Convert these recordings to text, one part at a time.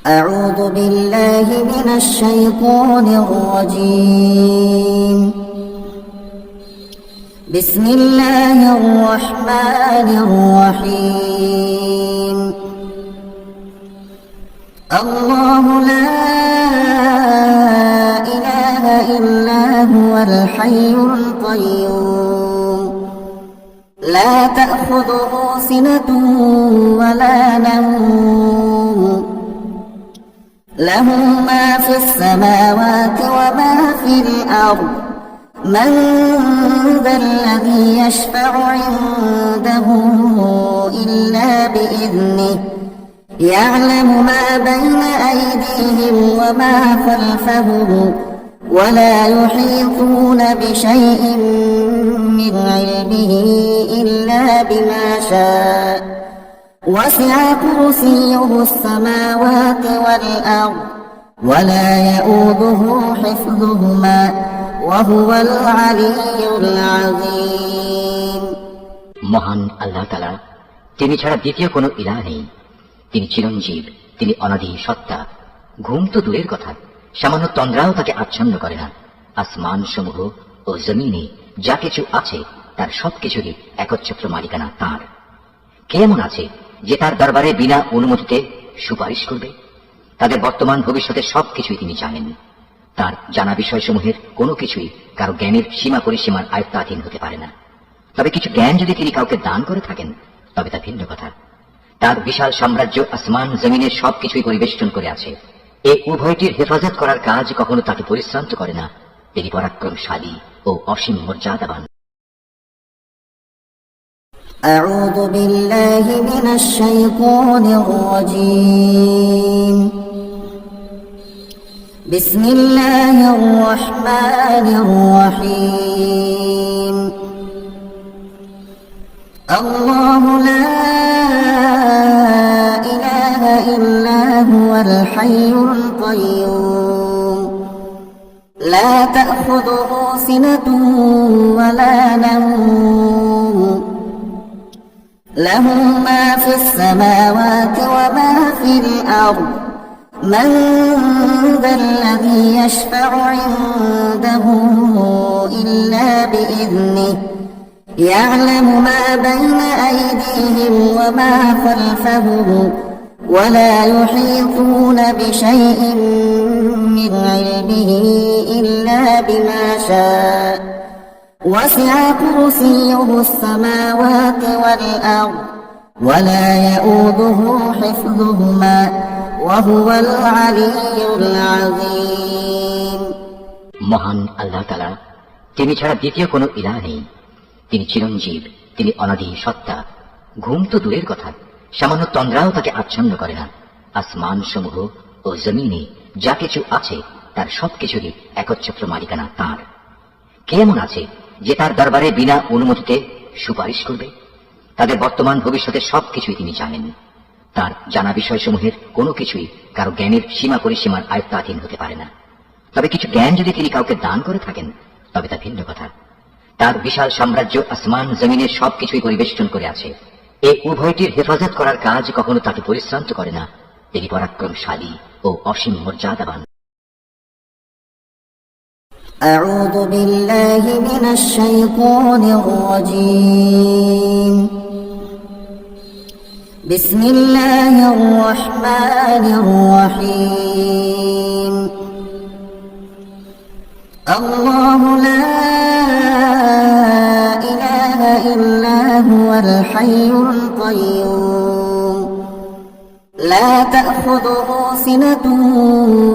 أعوذ بالله من الشيطان الرجيم. بسم الله الرحمن الرحيم. الله لا إله إلا هو الحي القيوم لا تأخذه سنة ولا نوم له ما في السماوات وما في الأرض من ذا الذي يشفع عنده إلا بإذنه يعلم ما بين أيديهم وما خلفهم ولا يحيطون بشيء من علمه إلا بما شاء وسع كرسيه السماوات والأرض ولا يؤوده حفظهما وهو العلي العظيم. মহান আল্লাহ তাআলা, তিনি ছাড়া দ্বিতীয় কোনো ইলাহ নেই। তিনি চিরঞ্জীব, তিনি অনাদি সত্তা। ঘুম তো দূরের কথা, সামান্য তন্দ্রাও তাকে আচ্ছন্ন করে না। আসমান সমূহ ও জমিনে যা কিছু আছে তার সবকিছুরই একচ্ছত্র মালিকানা তাঁর। কে এমন আছে যে তার দরবারে বিনা অনুমতিতে সুপারিশ করবে? তাদের বর্তমান ভবিষ্যতের সবকিছুই তিনি জানেন। তার জানা বিষয়সমূহের কোনো কিছুই কারো জ্ঞানের সীমা পরিসীমার আয়ত্তাধীন হতে পারে না। তবে কিছু জ্ঞান যদি তিনি কাউকে দান করে থাকেন তবে তা ভিন্ন কথা। তার বিশাল সাম্রাজ্য আসমান জমিনের সবকিছুই পরিবেষ্টন করে আছে। এই উভয়টির হেফাজত করার কাজ কখনো তাকে পরিশ্রান্ত করে না। তিনি পরাক্রমশালী ও অসীম মর্যাদাবান। أعوذ بالله من الشيطان الرجيم. بسم الله الرحمن الرحيم. الله لا إله إلا هو الحي القيوم لا تأخذه سنة ولا نوم له ما في السماوات وما في الأرض من ذا الذي يشفع عنده إلا بإذنه يعلم ما بين أيديهم وما خلفهم ولا يحيطون بشيء من علمه إلا بما شاء وسع كرسيه السماوات والأرض ولا يؤوده حفظهما وهو العلي العظيم. মহান আল্লাহ তাআলা, তিনি ছাড়া দ্বিতীয় কোনো ইলাহ নেই। তিনি চিরঞ্জীব, তিনি অনাদি সত্তা। ঘুম তো দূরের কথা, সামান্য তন্দ্রাও তাকে আচ্ছন্ন করে না। আসমান সমূহ ও জমিনে যা কিছু আছে তার সবকিছুরই একচ্ছত্র মালিকানা তাঁর। কে এমন আছে যে তার দরবারে বিনা অনুমতিতে সুপারিশ করবে? তাদের বর্তমান ভবিষ্যতের সবকিছুই তিনি জানেন। তার জানা বিষয়সমূহের কোনো কিছুই কারো জ্ঞানের সীমা পরিসীমার আয়ত্তাধীন হতে পারে না। তবে কিছু জ্ঞান যদি তিনি কাউকে দান করে থাকেন তবে তা ভিন্ন কথা। তার বিশাল সাম্রাজ্য আসমান জমিনের সবকিছুই পরিবেষ্টন করে আছে। এই উভয়টির হেফাজত করার কাজ কখনো তাকে পরিশ্রান্ত করে না। তিনি পরাক্রমশালী ও অসীম মর্যাদাবান। أعوذ بالله من الشيطان الرجيم. بسم الله الرحمن الرحيم. الله لا إله إلا هو الحي القيوم لا تأخذه سنة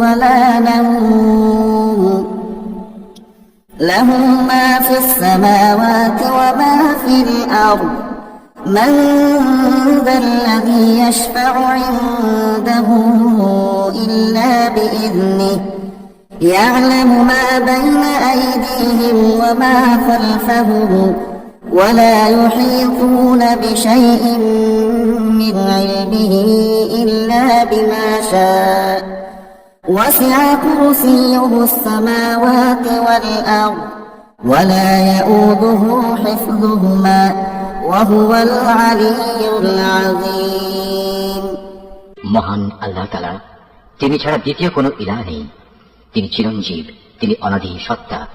ولا نوم له ما في السماوات وما في الأرض من ذا الذي يشفع عنده إلا بإذنه يعلم ما بين أيديهم وما خلفهم ولا يحيطون بشيء من علمه إلا بما شاء وسع كرسيه السماوات والأرض ولا يؤوده حفظهما وهو العلي العظيم. মহান আল্লাহ তাআলা, তিনি ছাড়া দ্বিতীয় কোনো ইলাহ নেই। তিনি চিরঞ্জীব, তিনি অনাদি সত্তা।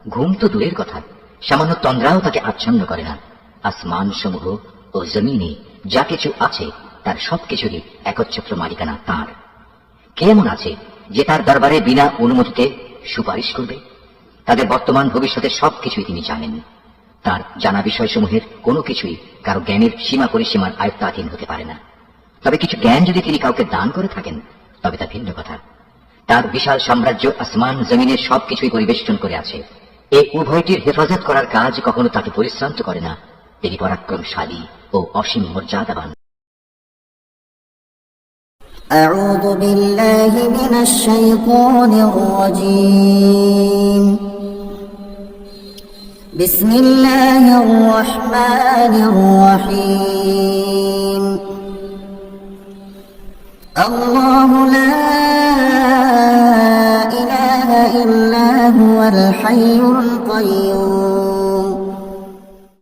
ঘুম তো দূরের কথা, সামান্য তন্দ্রাও তাকে আচ্ছন্ন করে না। আসমান সমূহ ও জমিনে যা কিছু আছে তার সবকিছুরই একচ্ছত্র মালিকানা তাঁর। কে এমন আছে যে তার দরবারে বিনা অনুমতিতে সুপারিশ করবে? তাদের বর্তমান ভবিষ্যতের সবকিছুই তিনি জানেন। তার জানা বিষয়সমূহের কোনো কিছুই কারো জ্ঞানের সীমা পরিসীমার আয়ত্তাধীন হতে পারে না। তবে কিছু জ্ঞান যদি তিনি কাউকে দান করে থাকেন তবে তা ভিন্ন কথা। তার বিশাল সাম্রাজ্য আসমান জমিনের সবকিছুই পরিবেষ্টন করে আছে। এই উভয়টির হেফাজত করার কাজ কখনো তাকে পরিশ্রান্ত করে না। তিনি পরাক্রমশালী ও অসীম মর্যাদাবান। أعوذ بالله من الشيطان الرجيم. بسم الله الرحمن الرحيم. الله لا إله إلا هو الحي القيوم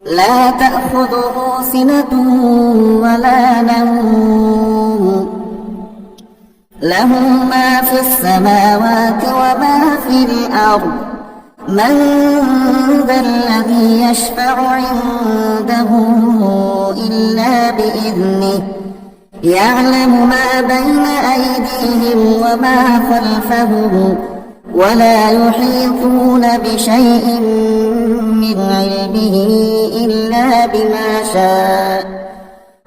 لا تأخذه سنة ولا نوم له ما في السماوات وما في الأرض من ذا الذي يشفع عنده إلا بإذنه يعلم ما بين أيديهم وما خلفهم ولا يحيطون بشيء من علمه إلا بما شاء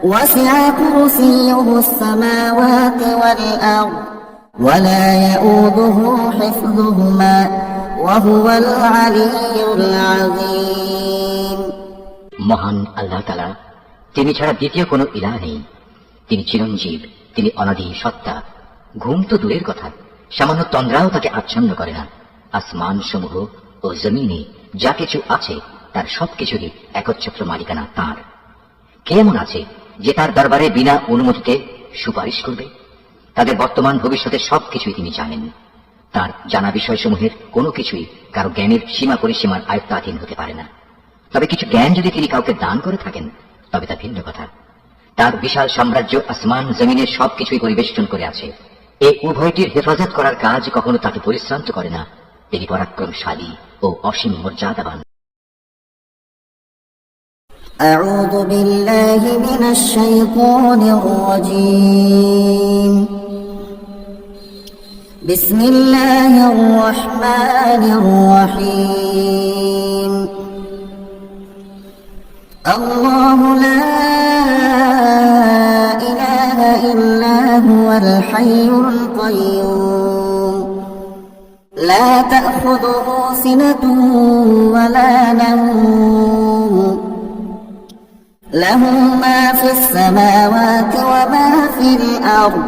وسع كرسيه السماوات والأرض ولا يؤوده حفظهما وهو العلي العظيم. মহান আল্লাহ তাআলা, তিনি ছাড়া দ্বিতীয় কোনো ইলাহ নেই। তিনি চিরঞ্জীব, তিনি অনাদি সত্তা। ঘুম তো দূরের কথা, সামান্য তন্দ্রাও তাকে আচ্ছন্ন করে না। আসমান সমূহ ও জমিনে যা কিছু আছে তার সবকিছুরই একচ্ছত্র মালিকানা তাঁর। কে এমন আছে যে তার দরবারে বিনা অনুমতিতে সুপারিশ করবে? তাদের বর্তমান ভবিষ্যতের সবকিছুই তিনি জানেন। তার জানা বিষয়সমূহের কোনো কিছুই কারো জ্ঞানের সীমা পরিসীমার আয়ত্তাধীন হতে পারে না। তবে কিছু জ্ঞান যদি তিনি কাউকে দান করে থাকেন তবে তা ভিন্ন কথা। তার বিশাল সাম্রাজ্য আসমান জমিনের সবকিছুই পরিবেষ্টন করে আছে। এই উভয়টির হেফাজত করার কাজ কখনো তাকে পরিশ্রান্ত করে না। তিনি পরাক্রমশালী ও অসীম মর্যাদাবান। أعوذ بالله من الشيطان الرجيم. بسم الله الرحمن الرحيم. الله لا إله إلا هو الحي القيوم لا تأخذه سنة ولا نوم له ما في السماوات وما في الأرض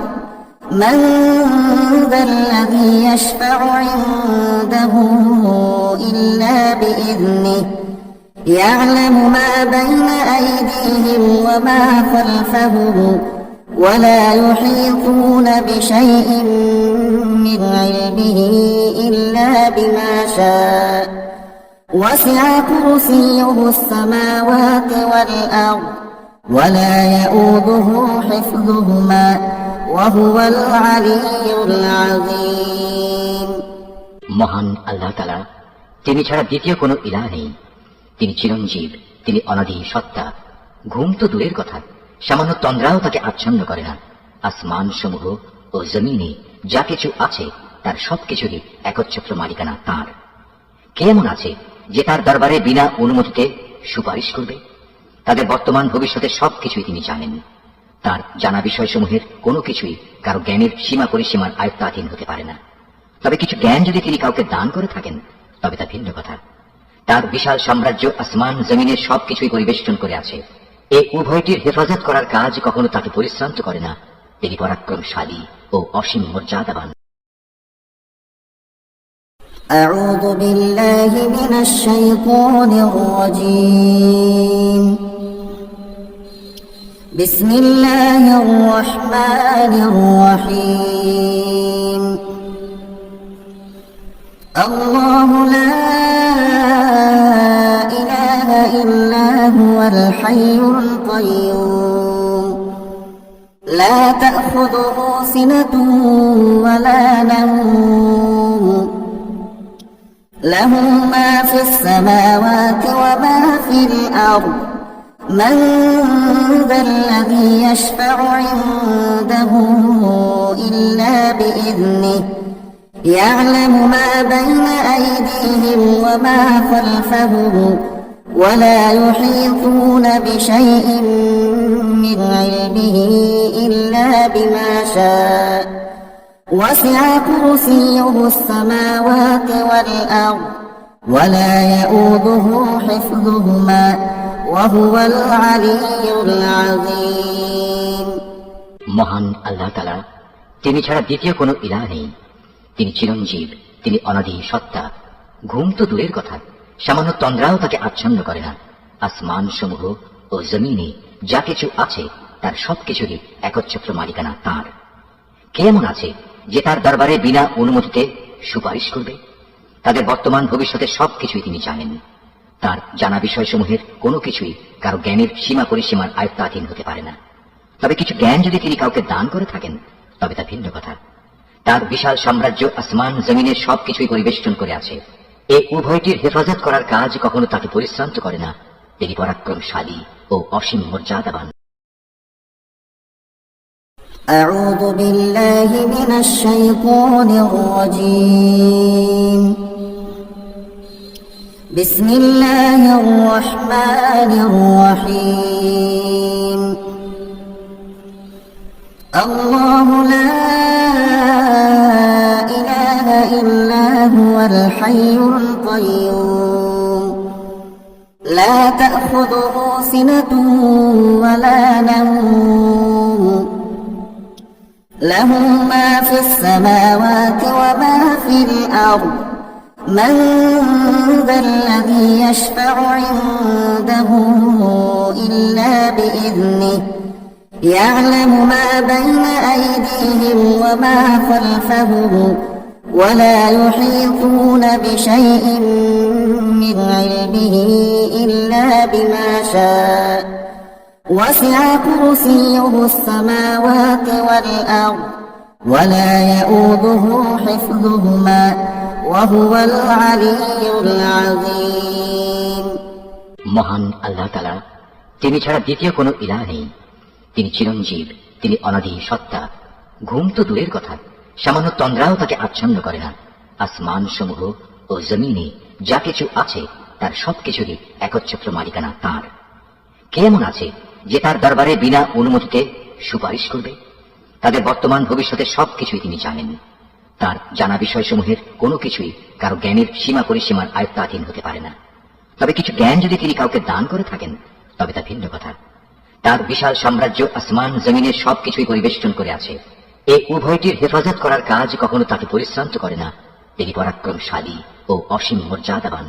من ذا الذي يشفع عنده إلا بإذنه يعلم ما بين أيديهم وما خلفهم ولا يحيطون بشيء من علمه إلا بما شاء وسع كرسيه السماوات والأرض ولا يؤوده حفظهما وهو العلي العظيم. মহান আল্লাহ তাআলা, তিনি ছাড়া দ্বিতীয় কোনো ইলাহ নেই। তিনি চিরঞ্জীব, তিনি অনাদি সত্তা। ঘুম তো দূরের কথা, সামান্য তন্দ্রাও তাকে আচ্ছন্ন করে না। আসমান সমূহ ও জমিনে যা কিছু আছে তার সবকিছুরই একচ্ছত্র মালিকানা তাঁর। কে এমন আছে যে তার দরবারে বিনা অনুমতিতে সুপারিশ করবে? তাদের বর্তমান ভবিষ্যতের সবকিছুই তিনি জানেন। তার জানা বিষয়সমূহের কোনো কিছুই কারো জ্ঞানের সীমা পরিসীমার আয়ত্তাধীন হতে পারে না। তবে কিছু জ্ঞান যদি তিনি কাউকে দান করে থাকেন তবে তা ভিন্ন কথা। তার বিশাল সাম্রাজ্য আসমান জমিনের সবকিছুই পরিবেষ্টন করে আছে। এই উভয়টির হেফাজত করার কাজ কখনো তাকে পরিশ্রান্ত করে না। তিনি পরাক্রমশালী ও অসীম মর্যাদাবান। أعوذ بالله من الشيطان الرجيم. بسم الله الرحمن الرحيم. الله لا إله إلا هو الحي القيوم لا تأخذه سنة ولا نوم له ما في السماوات وما في الأرض من ذا الذي يشفع عنده إلا بإذنه يعلم ما بين أيديهم وما خلفهم ولا يحيطون بشيء من علمه إلا بما شاء وسع كرسيه السماوات والأرض ولا يؤوده حفظهما وهو العلي العظيم মহান আল্লাহ তাআলা, তিনি ছাড়া দ্বিতীয় কোনো ইলাহ নেই। তিনি চিরঞ্জীব, তিনি অনাদি সত্তা। ঘুম তো দূরের কথা, সামান্য তন্দ্রাও তাকে আচ্ছন্ন করে না। আসমান সমূহ ও জমিনে যা কিছু আছে তার সবকিছুরই একচ্ছত্র মালিকানা তাঁর। কে এমন আছে যে তার দরবারে বিনা অনুমতিতে সুপারিশ করবে? তাদের বর্তমান ভবিষ্যতের সবকিছুই তিনি জানেন। তার জানা বিষয়সমূহের কোনো কিছুই কারো জ্ঞানের সীমা পরিসীমার আয়ত্তাধীন হতে পারে না। তবে কিছু জ্ঞান যদি তিনি কাউকে দান করে থাকেন তবে তা ভিন্ন কথা। তার বিশাল সাম্রাজ্য আসমান জমিনের সবকিছুই পরিবেষ্টন করে আছে। এই উভয়টির হেফাজত করার কাজ কখনো তাকে পরিশ্রান্ত করে না। তিনি পরাক্রমশালী ও অসীম মর্যাদাবান। أعوذ بالله من الشيطان الرجيم بسم الله الرحمن الرحيم الله لا إله إلا هو الحي القيوم لا تأخذه سنة ولا نوم له ما في السماوات وما في الأرض من ذا الذي يشفع عنده إلا بإذنه يعلم ما بين أيديهم وما خلفهم ولا يحيطون بشيء من علمه إلا بما شاء وسع كرسيه السماوات والأرض ولا يؤوده حفظهما وهو العلي العظيم মহান আল্লাহ তাআলা, তিনি ছাড়া দ্বিতীয় কোনো ইলাহ নেই। তিনি চিরঞ্জীব, তিনি অনাদি সত্তা। ঘুম তো দূরের কথা, সামান্য তন্দ্রাও তাকে আচ্ছন্ন করে না। আসমান সমূহ ও জমিনে যা কিছু আছে তার সবকিছুরই একচ্ছত্র মালিকানা তাঁর। কে এমন আছে যে তার দরবারে বিনা অনুমতিতে সুপারিশ করবে? তাদের বর্তমান ভবিষ্যতের সবকিছুই তিনি জানেন। তার জানা বিষয়সমূহের কোনো কিছুই কারো জ্ঞানের সীমা পরিসীমার আয়ত্তাধীন হতে পারে না। তবে কিছু জ্ঞান যদি তিনি কাউকে দান করে থাকেন তবে তা ভিন্ন কথা। তার বিশাল সাম্রাজ্য আসমান জমিনের সবকিছুই পরিবেষ্টন করে আছে। এই উভয়টির হেফাজত করার কাজ কখনো তাকে পরিশ্রান্ত করে না। তিনি পরাক্রমশালী ও অসীম মর্যাদাবান।